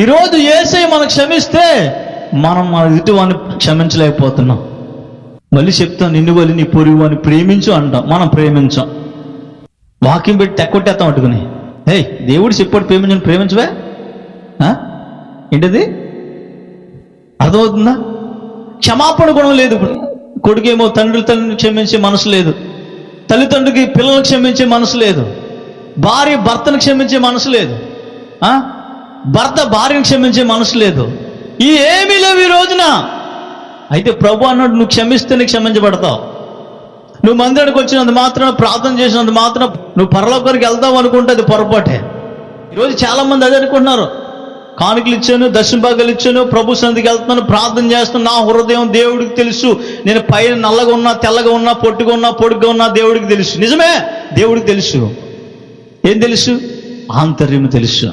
ఈరోజు యేసయ్య మనకు క్షమిస్తే మనం మన ఎదుటివాన్ని క్షమించలేకపోతున్నాం. మళ్ళీ చెప్తాం, నిన్ను వల్లి నీ పొరుగు అని ప్రేమించు అంటాం, మనం ప్రేమించాం. వాక్యం పెట్టి తెక్కొట్టేస్తాం అట్టుకుని. దేవుడు చెప్పాడు ప్రేమించని, ప్రేమించవే ఏంటది? అర్థమవుతుందా? క్షమాపణ గుణం లేదు. కొడుకేమో తండ్రిని క్షమించే మనసు లేదు, తల్లిదండ్రులకి పిల్లలను క్షమించే మనసు లేదు, భార్య భర్తను క్షమించే మనసు లేదు, భర్త భార్యను క్షమించే మనసు లేదు. ఈ ఏమీ లేవు ఈ రోజున. అయితే ప్రభు అన్నాడు, నువ్వు క్షమిస్తేనే క్షమించబడతావు. నువ్వు మందిరానికి వచ్చినంత మాత్రం, ప్రార్థన చేసినంత మాత్రం నువ్వు పరలోకానికి వెళ్తావు అనుకుంటే అది పొరపాటే. ఈరోజు చాలా మంది అదే అనుకుంటున్నారు. కానుకలు ఇచ్చాను, దర్శన భాగాలు ఇచ్చాను, ప్రభు సన్నిధికి వెళ్తున్నాను, ప్రార్థన చేస్తున్నాను, నా హృదయం దేవుడికి తెలుసు. నేను పైన నల్లగా ఉన్నా, తెల్లగా ఉన్నా, పొట్టుగా ఉన్నా, పొడుగ్గా ఉన్నా దేవుడికి తెలుసు. నిజమే, దేవుడికి తెలుసు. ఏం తెలుసు? ఆంతర్యం తెలుసు.